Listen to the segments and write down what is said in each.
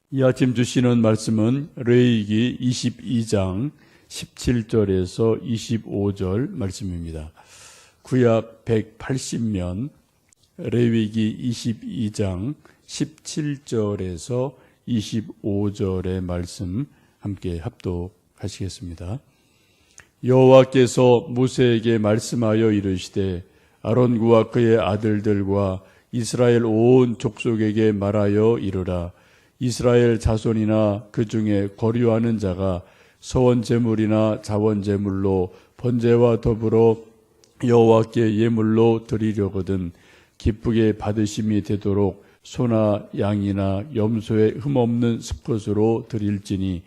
이 아침 주시는 말씀은 레위기 22장 17절에서 25절 말씀입니다. 구약 180면 레위기 22장 17절에서 25절의 말씀 함께 합독하시겠습니다. 여호와께서 모세에게 말씀하여 이르시되 아론과 그의 아들들과 이스라엘 온 족속에게 말하여 이르라. 이스라엘 자손이나 그 중에 거류하는 자가 서원 제물이나 자원 제물로 번제와 더불어 여호와께 예물로 드리려거든 기쁘게 받으심이 되도록 소나 양이나 염소의 흠없는 수컷으로 드릴지니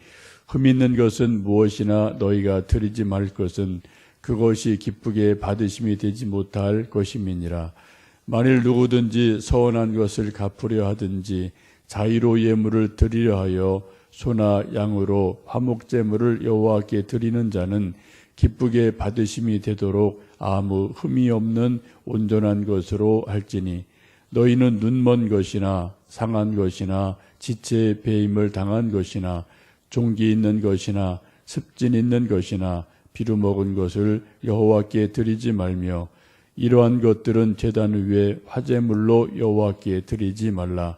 흠 있는 것은 무엇이나 너희가 드리지 말 것은 그것이 기쁘게 받으심이 되지 못할 것임이니라. 만일 누구든지 서원한 것을 갚으려 하든지 자의로 예물을 드리려 하여 소나 양으로 화목제물을 여호와께 드리는 자는 기쁘게 받으심이 되도록 아무 흠이 없는 온전한 것으로 할지니 너희는 눈먼 것이나 상한 것이나 지체의 배임을 당한 것이나 종기 있는 것이나 습진 있는 것이나 비루 먹은 것을 여호와께 드리지 말며 이러한 것들은 제단 위에 화제물로 여호와께 드리지 말라.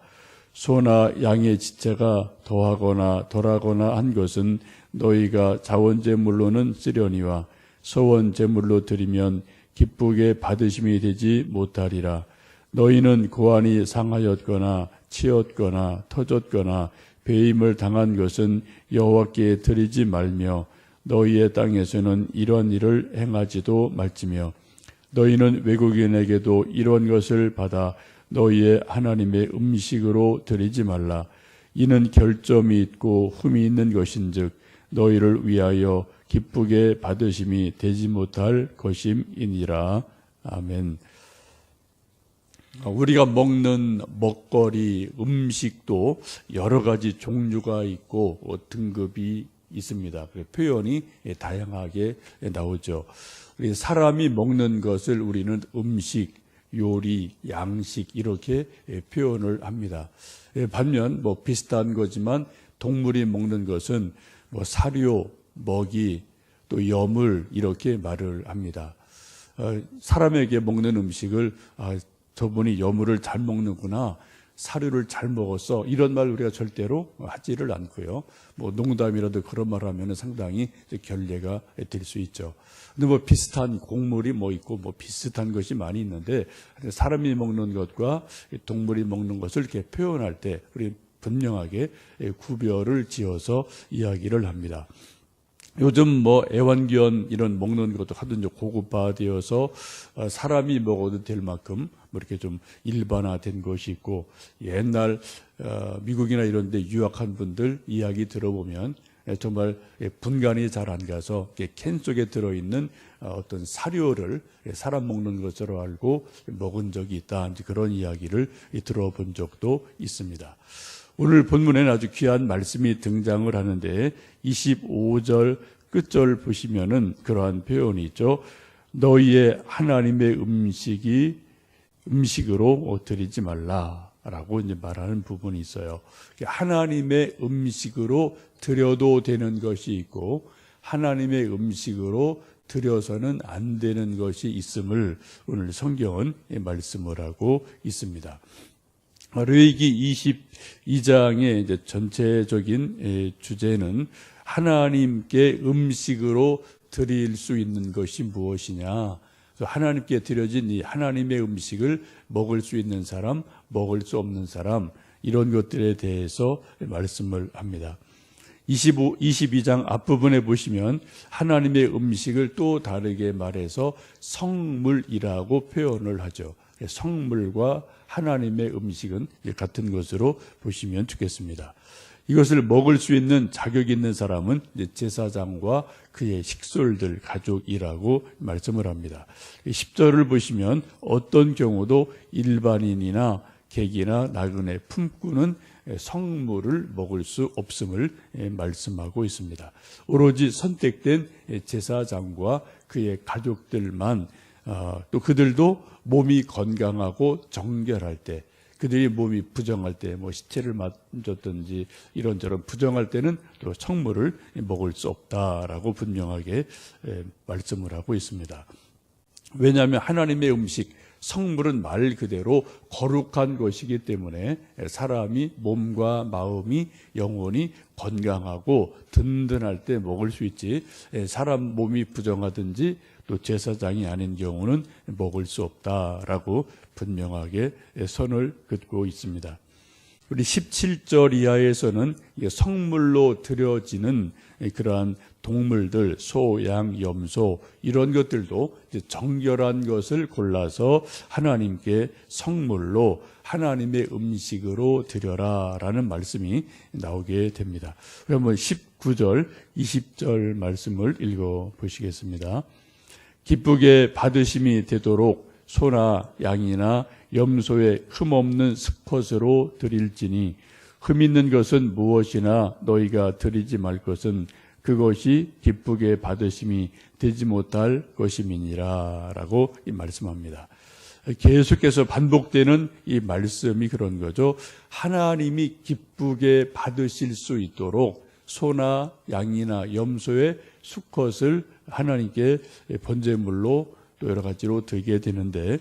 소나 양의 지체가 더하거나 덜하거나 한 것은 너희가 자원제물로는 쓰려니와 서원제물로 드리면 기쁘게 받으심이 되지 못하리라. 너희는 고환이 상하였거나 치었거나 터졌거나 배임을 당한 것은 여호와께 드리지 말며 너희의 땅에서는 이런 일을 행하지도 말지며 너희는 외국인에게도 이런 것을 받아 너희의 하나님의 음식으로 드리지 말라. 이는 결점이 있고 흠이 있는 것인즉 너희를 위하여 기쁘게 받으심이 되지 못할 것임이니라. 아멘. 우리가 먹는 먹거리, 음식도 여러 가지 종류가 있고 등급이 있습니다. 표현이 다양하게 나오죠. 사람이 먹는 것을 우리는 음식, 요리, 양식 이렇게 표현을 합니다. 반면 비슷한 거지만 동물이 먹는 것은 사료, 먹이, 또 여물 이렇게 말을 합니다. 사람에게 먹는 음식을 저분이 여물을 잘 먹는구나, 사료를 잘 먹었어, 이런 말 우리가 절대로 하지를 않고요. 농담이라도 그런 말 하면 상당히 결례가 될 수 있죠. 근데 비슷한 곡물이 있고 비슷한 것이 많이 있는데 사람이 먹는 것과 동물이 먹는 것을 이렇게 표현할 때 우리 분명하게 구별을 지어서 이야기를 합니다. 요즘 애완견 이런 먹는 것도 하도 이제 고급화되어서 사람이 먹어도 될 만큼 이렇게 좀 일반화된 것이 있고, 옛날 미국이나 이런 데 유학한 분들 이야기 들어보면 정말 분간이 잘 안 가서 캔 속에 들어있는 어떤 사료를 사람 먹는 것으로 알고 먹은 적이 있다, 그런 이야기를 들어본 적도 있습니다. 오늘 본문에는 아주 귀한 말씀이 등장을 하는데 25절 끝절 보시면은 그러한 표현이 있죠. 너희의 하나님의 음식으로 드리지 말라라고 이제 말하는 부분이 있어요. 하나님의 음식으로 드려도 되는 것이 있고 하나님의 음식으로 드려서는 안 되는 것이 있음을 오늘 성경은 말씀을 하고 있습니다. 레위기 22장의 이제 전체적인 주제는 하나님께 음식으로 드릴 수 있는 것이 무엇이냐, 하나님께 드려진 이 하나님의 음식을 먹을 수 있는 사람, 먹을 수 없는 사람, 이런 것들에 대해서 말씀을 합니다. 22장 앞부분에 보시면 하나님의 음식을 또 다르게 말해서 성물이라고 표현을 하죠. 성물과 하나님의 음식은 같은 것으로 보시면 좋겠습니다. 이것을 먹을 수 있는 자격 있는 사람은 제사장과 그의 식솔들, 가족이라고 말씀을 합니다. 10절을 보시면 어떤 경우도 일반인이나 객이나 나그네, 품꾼은 성물을 먹을 수 없음을 말씀하고 있습니다. 오로지 선택된 제사장과 그의 가족들만, 또 그들도 몸이 건강하고 정결할 때, 그들이 몸이 부정할 때 뭐 시체를 만졌든지 이런저런 부정할 때는 또 성물을 먹을 수 없다라고 분명하게 말씀을 하고 있습니다. 왜냐하면 하나님의 음식, 성물은 말 그대로 거룩한 것이기 때문에 사람이 몸과 마음이 영혼이 건강하고 든든할 때 먹을 수 있지, 사람 몸이 부정하든지 또 제사장이 아닌 경우는 먹을 수 없다라고 분명하게 선을 긋고 있습니다. 우리 17절 이하에서는 성물로 드려지는 그러한 동물들, 소, 양, 염소 이런 것들도 정결한 것을 골라서 하나님께 성물로 하나님의 음식으로 드려라라는 말씀이 나오게 됩니다. 그러면 19절, 20절 말씀을 읽어 보시겠습니다. 기쁘게 받으심이 되도록 소나 양이나 염소의 흠없는 수컷으로 드릴지니 흠 있는 것은 무엇이나 너희가 드리지 말 것은 그것이 기쁘게 받으심이 되지 못할 것임이니라 라고 말씀합니다. 계속해서 반복되는 이 말씀이 그런 거죠. 하나님이 기쁘게 받으실 수 있도록 소나 양이나 염소의 수컷을 하나님께 번제물로 또 여러 가지로 드리게 되는데,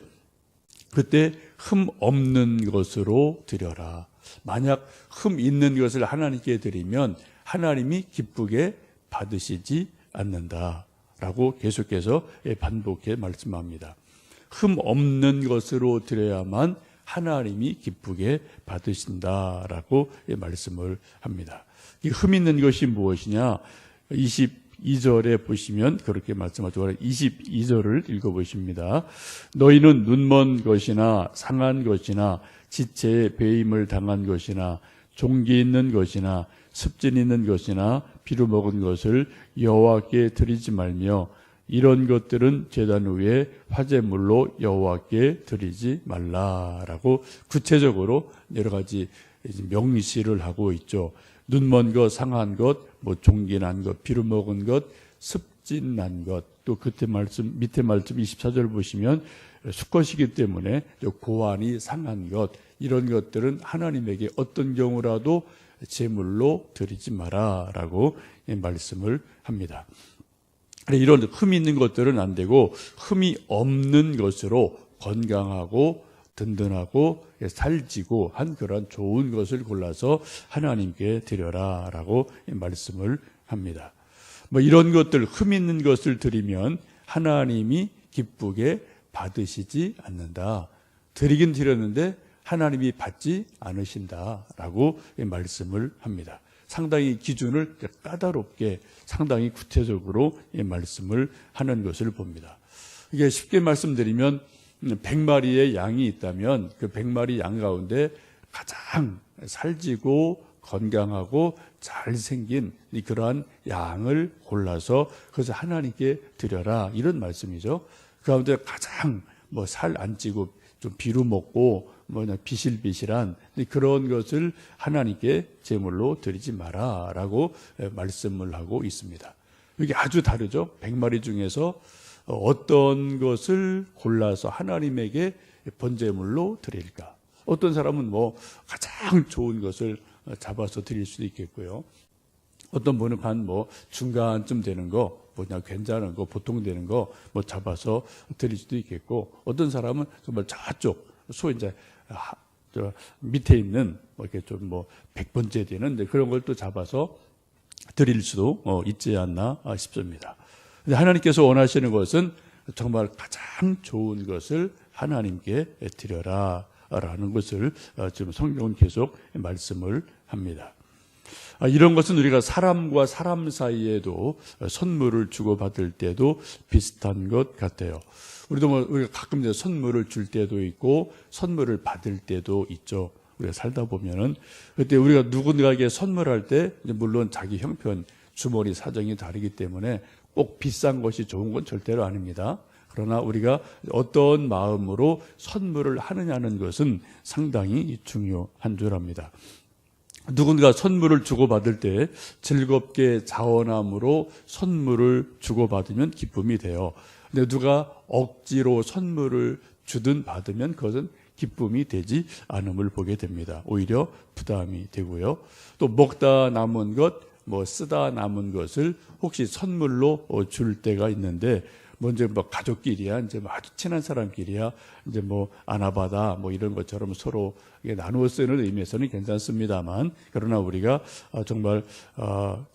그때 흠 없는 것으로 드려라. 만약 흠 있는 것을 하나님께 드리면 하나님이 기쁘게 받으시지 않는다라고 계속해서 반복해 말씀합니다. 흠 없는 것으로 드려야만 하나님이 기쁘게 받으신다라고 말씀을 합니다. 이 흠 있는 것이 무엇이냐? 22절에 보시면 그렇게 말씀하죠. 22절을 읽어보십니다. 너희는 눈먼 것이나 상한 것이나 지체에 배임을 당한 것이나 종기 있는 것이나 습진 있는 것이나 비루 먹은 것을 여호와께 드리지 말며 이런 것들은 제단 위에 화제물로 여호와께 드리지 말라라고 구체적으로 여러 가지 명시를 하고 있죠. 눈먼 것, 상한 것, 뭐 종기 난 것, 비루 먹은 것, 습진 난 것, 또 밑에 말씀 24절 보시면 수컷이기 때문에 고환이 상한 것, 이런 것들은 하나님에게 어떤 경우라도 제물로 드리지 마라라고 말씀을 합니다. 이런 흠이 있는 것들은 안 되고 흠이 없는 것으로 건강하고 든든하고 살지고 한 그런 좋은 것을 골라서 하나님께 드려라라고 말씀을 합니다. 뭐 이런 것들, 흠 있는 것을 드리면 하나님이 기쁘게 받으시지 않는다. 드리긴 드렸는데 하나님이 받지 않으신다라고 말씀을 합니다. 상당히 기준을 까다롭게 상당히 구체적으로 말씀을 하는 것을 봅니다. 이게 쉽게 말씀드리면 100마리의 양이 있다면 그 100마리 양 가운데 가장 살지고 건강하고 잘생긴 그러한 양을 골라서 그것을 하나님께 드려라, 이런 말씀이죠. 그 가운데 가장 뭐 살 안 찌고 좀 비루 먹고 뭐냐 비실비실한 그런 것을 하나님께 제물로 드리지 마라라고 말씀을 하고 있습니다. 이게 아주 다르죠. 100마리 중에서 어떤 것을 골라서 하나님에게 번제물로 드릴까? 어떤 사람은 뭐 가장 좋은 것을 잡아서 드릴 수도 있겠고요. 어떤 분은 한 뭐 중간쯤 되는 거, 뭐냐 괜찮은 거, 보통 되는 거 뭐 잡아서 드릴 수도 있겠고, 어떤 사람은 정말 저쪽 소위 이제 저 밑에 있는 뭐 이렇게 좀 뭐 100번째 되는 그런 걸 또 잡아서 드릴 수도 있지 않나 싶습니다. 근데 하나님께서 원하시는 것은 정말 가장 좋은 것을 하나님께 드려라라는 것을 지금 성경은 계속 말씀을 합니다. 이런 것은 우리가 사람과 사람 사이에도 선물을 주고받을 때도 비슷한 것 같아요. 우리도 뭐 우리가 가끔 이제 선물을 줄 때도 있고 선물을 받을 때도 있죠. 우리가 살다 보면은 그때 우리가 누군가에게 선물할 때 물론 자기 형편, 주머니 사정이 다르기 때문에 꼭 비싼 것이 좋은 건 절대로 아닙니다. 그러나 우리가 어떤 마음으로 선물을 하느냐는 것은 상당히 중요한 줄 압니다. 누군가 선물을 주고받을 때 즐겁게 자원함으로 선물을 주고받으면 기쁨이 돼요. 근데 누가 억지로 선물을 주든 받으면 그것은 기쁨이 되지 않음을 보게 됩니다. 오히려 부담이 되고요. 또 먹다 남은 것, 뭐 쓰다 남은 것을 혹시 선물로 줄 때가 있는데, 먼저 뭐 가족끼리야, 이제 뭐 아주 친한 사람끼리야, 이제 뭐 아나바다 뭐 이런 것처럼 서로 나누어 쓰는 의미에서는 괜찮습니다만, 그러나 우리가 정말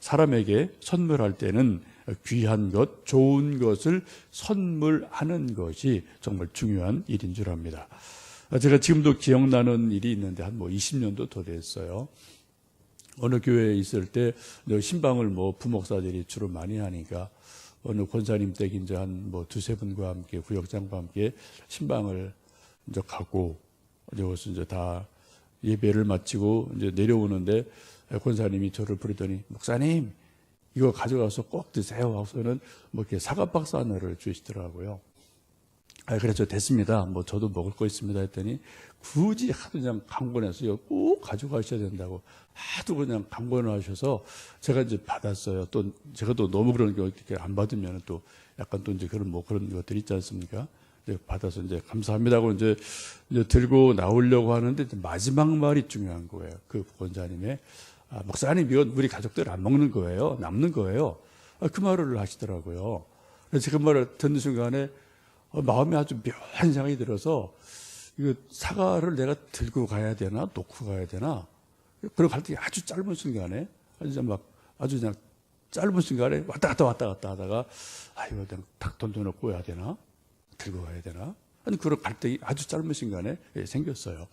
사람에게 선물할 때는 귀한 것, 좋은 것을 선물하는 것이 정말 중요한 일인 줄 압니다. 제가 지금도 기억나는 일이 있는데 한 뭐 20년도 더 됐어요. 어느 교회에 있을 때 신방을 뭐 부목사들이 주로 많이 하니까 어느 권사님 댁 이제 한 뭐 두세 분과 함께 구역장과 함께 신방을 이제 가고, 여기서 이제 다 예배를 마치고 이제 내려오는데 권사님이 저를 부르더니, 목사님 이거 가져가서 꼭 드세요 하고서는 뭐 이렇게 사과박스 하나를 주시더라고요. 그래서 됐습니다. 뭐 저도 먹을 거 있습니다 했더니 굳이 하도 그냥 강권해서 꼭 가져가셔야 된다고 하도 그냥 강권을 하셔서 제가 이제 받았어요. 또 제가 또 너무 그런 거 이렇게 안 받으면 또 약간 또 이제 그런 뭐 그런 것들이 있지 않습니까? 이제 받아서 이제 감사합니다고 이제 들고 나오려고 하는데 마지막 말이 중요한 거예요. 그 권사님의, 목사님 이건 우리 가족들 안 먹는 거예요. 남는 거예요. 그 말을 하시더라고요. 그래서 그 말을 듣는 순간에 마음에 아주 묘한 생각이 들어서, 이거 사과를 내가 들고 가야 되나 놓고 가야 되나, 그런 갈등이 아주 짧은 순간에 아주 그냥 짧은 순간에 왔다 갔다 하다가 이거 그냥 탁 던져놓고 해야 되나 들고 가야 되나, 아니 그런 갈등이 아주 짧은 순간에 생겼어요.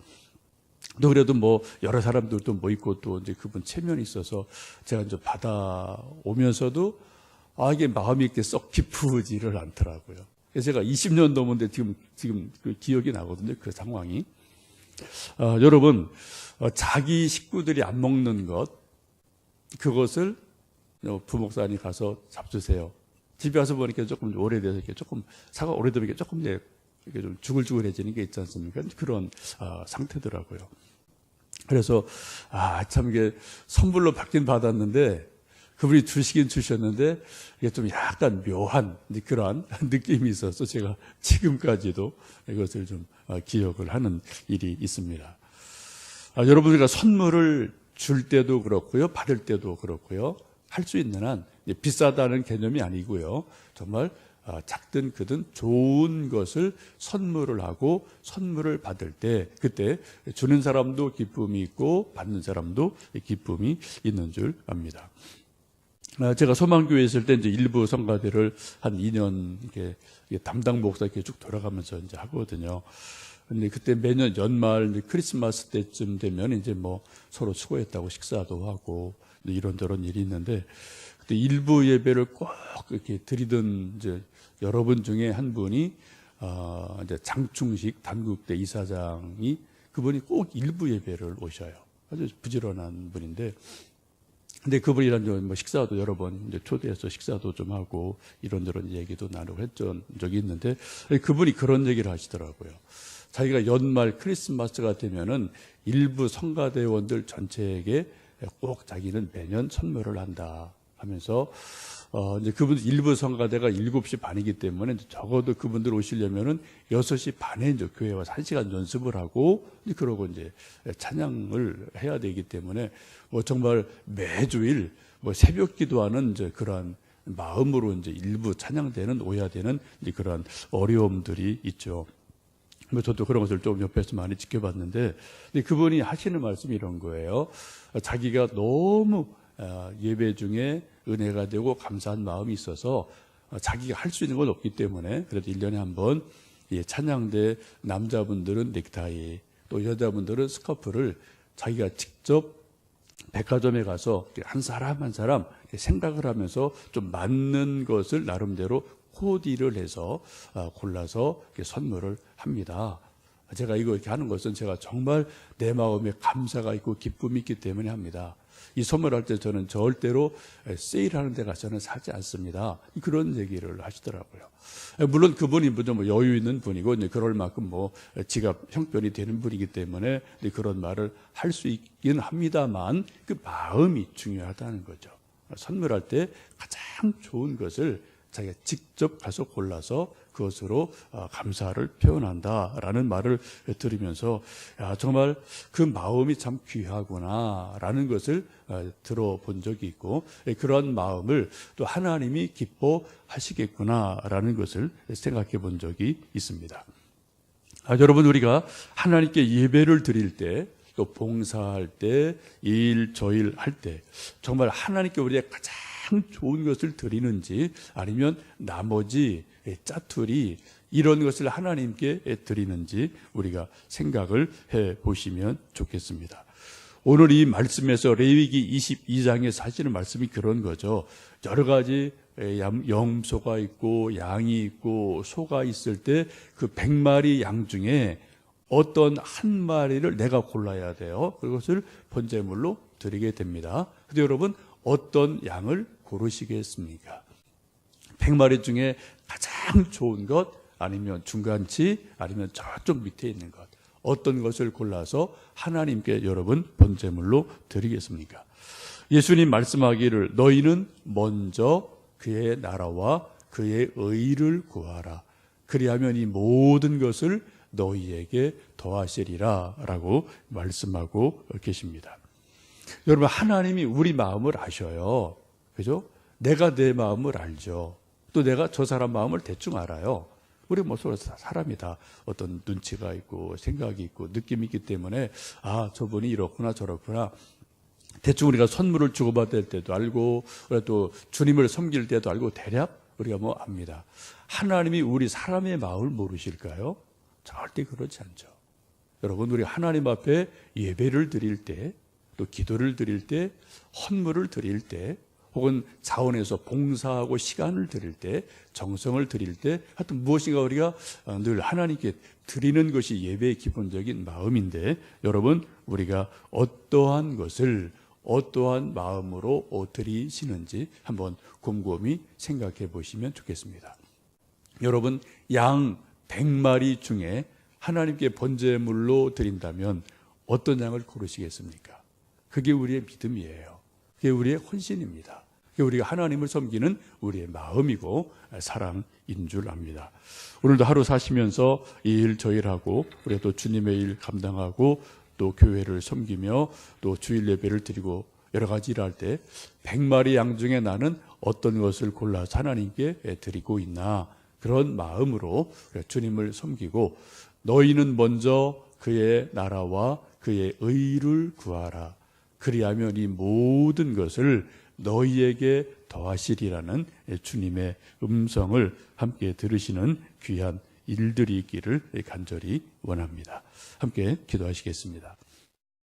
또 그래도 뭐 여러 사람들도 뭐 있고 또 이제 그분 체면이 있어서 제가 이제 받아오면서도 이게 마음이 이렇게 썩 기쁘지를 않더라고요. 그래서 제가 20년 넘었는데 지금 그 기억이 나거든요. 그 상황이. 여러분, 자기 식구들이 안 먹는 것, 그것을 부목사님 가서 잡수세요. 집에 와서 보니까 조금 오래돼서 이렇게 조금 사과 오래되면 이렇게 조금 이렇게 좀 주글주글해지는 게 있지 않습니까? 그런 상태더라고요. 그래서 참 이게 선물로 받긴 받았는데, 그분이 주시긴 주셨는데 이게 좀 약간 묘한 그러한 느낌이 있어서 제가 지금까지도 이것을 좀 기억을 하는 일이 있습니다. 여러분, 우리가 선물을 줄 때도 그렇고요, 받을 때도 그렇고요, 할 수 있는 한 비싸다는 개념이 아니고요, 정말 작든 크든 좋은 것을 선물을 하고 선물을 받을 때 그때 주는 사람도 기쁨이 있고 받는 사람도 기쁨이 있는 줄 압니다. 제가 소망교회에 있을 때 이제 일부 성가대를 한 2년 이렇게 담당 목사 이렇게 쭉 돌아가면서 이제 하거든요. 근데 그때 매년 연말 크리스마스 때쯤 되면 이제 뭐 서로 수고했다고 식사도 하고 이런저런 일이 있는데, 그때 일부 예배를 꼭 이렇게 드리던 이제 여러분 중에 한 분이 이제 장충식 단국대 이사장이, 그분이 꼭 일부 예배를 오셔요. 아주 부지런한 분인데, 근데 그분이랑 뭐 식사도 여러 번 이제 초대해서 식사도 좀 하고 이런저런 얘기도 나누고 했던 적이 있는데, 그분이 그런 얘기를 하시더라고요. 자기가 연말 크리스마스가 되면은 일부 성가대원들 전체에게 꼭 자기는 매년 선물을 한다 하면서, 이제 그분 일부 성가대가 7시 반이기 때문에 적어도 그분들 오시려면은 6시 반에 이제 교회 와서 1시간 연습을 하고, 그러고 이제 찬양을 해야 되기 때문에 뭐 정말 매주일 뭐 새벽 기도하는 이제 그러한 마음으로 이제 일부 찬양되는 오야 되는 이제 그러한 어려움들이 있죠. 뭐 저도 그런 것을 좀 옆에서 많이 지켜봤는데, 그분이 하시는 말씀이 이런 거예요. 자기가 너무 예배 중에 은혜가 되고 감사한 마음이 있어서 자기가 할 수 있는 건 없기 때문에 그래도 1년에 한 번 찬양대 남자분들은 넥타이, 또 여자분들은 스카프를 자기가 직접 백화점에 가서 한 사람 한 사람 생각을 하면서 좀 맞는 것을 나름대로 코디를 해서 골라서 선물을 합니다. 제가 이렇게 하는 것은 제가 정말 내 마음에 감사가 있고 기쁨이 있기 때문에 합니다. 이 선물할 때 저는 절대로 세일하는 데 가서는 사지 않습니다. 그런 얘기를 하시더라고요. 물론 그분이 뭐 여유 있는 분이고 그럴 만큼 뭐 지갑 형편이 되는 분이기 때문에 그런 말을 할 수 있긴 합니다만, 그 마음이 중요하다는 거죠. 선물할 때 가장 좋은 것을 자기가 직접 가서 골라서 그것으로 감사를 표현한다라는 말을 들으면서 정말 그 마음이 참 귀하구나라는 것을 들어본 적이 있고, 그런 마음을 또 하나님이 기뻐하시겠구나라는 것을 생각해 본 적이 있습니다. 여러분, 우리가 하나님께 예배를 드릴 때, 또 봉사할 때, 일저일 할 때 정말 하나님께 우리가 가장 좋은 것을 드리는지, 아니면 나머지 짜투리 이런 것을 하나님께 드리는지 우리가 생각을 해 보시면 좋겠습니다. 오늘 이 말씀에서 레위기 22장에 하시는 말씀이 그런 거죠. 여러 가지 염소가 있고 양이 있고 소가 있을 때 그 100마리 양 중에 어떤 한 마리를 내가 골라야 돼요. 그것을 번제물로 드리게 됩니다. 근데 여러분, 어떤 양을 고르시겠습니까? 100마리 중에 가장 좋은 것, 아니면 중간치, 아니면 저쪽 밑에 있는 것, 어떤 것을 골라서 하나님께 여러분 번제물로 드리겠습니까? 예수님 말씀하기를 너희는 먼저 그의 나라와 그의 의를 구하라. 그리하면 이 모든 것을 너희에게 더하시리라 라고 말씀하고 계십니다. 여러분, 하나님이 우리 마음을 아셔요. 그죠? 내가 내 마음을 알죠. 또 내가 저 사람 마음을 대충 알아요. 우리 뭐 서로 사람이다. 어떤 눈치가 있고 생각이 있고 느낌이 있기 때문에 저분이 이렇구나 저렇구나. 대충 우리가 선물을 주고받을 때도 알고, 또 주님을 섬길 때도 알고, 대략 우리가 뭐 압니다. 하나님이 우리 사람의 마음을 모르실까요? 절대 그렇지 않죠. 여러분, 우리 하나님 앞에 예배를 드릴 때, 또 기도를 드릴 때, 헌물을 드릴 때, 혹은 자원에서 봉사하고 시간을 드릴 때, 정성을 드릴 때, 하여튼 무엇인가 우리가 늘 하나님께 드리는 것이 예배의 기본적인 마음인데, 여러분, 우리가 어떠한 것을 어떠한 마음으로 드리시는지 한번 곰곰이 생각해 보시면 좋겠습니다. 여러분, 양 100마리 중에 하나님께 번제물로 드린다면 어떤 양을 고르시겠습니까? 그게 우리의 믿음이에요. 그게 우리의 헌신입니다. 그게 우리가 하나님을 섬기는 우리의 마음이고 사랑인 줄 압니다. 오늘도 하루 사시면서 이 일 저 일하고, 우리가 또 주님의 일 감당하고, 또 교회를 섬기며 또 주일 예배를 드리고 여러 가지 일할 때 100마리 양 중에 나는 어떤 것을 골라서 하나님께 드리고 있나, 그런 마음으로 주님을 섬기고, 너희는 먼저 그의 나라와 그의 의를 구하라. 그리하면 이 모든 것을 너희에게 더하시리라는 주님의 음성을 함께 들으시는 귀한 일들이 있기를 간절히 원합니다. 함께 기도하시겠습니다.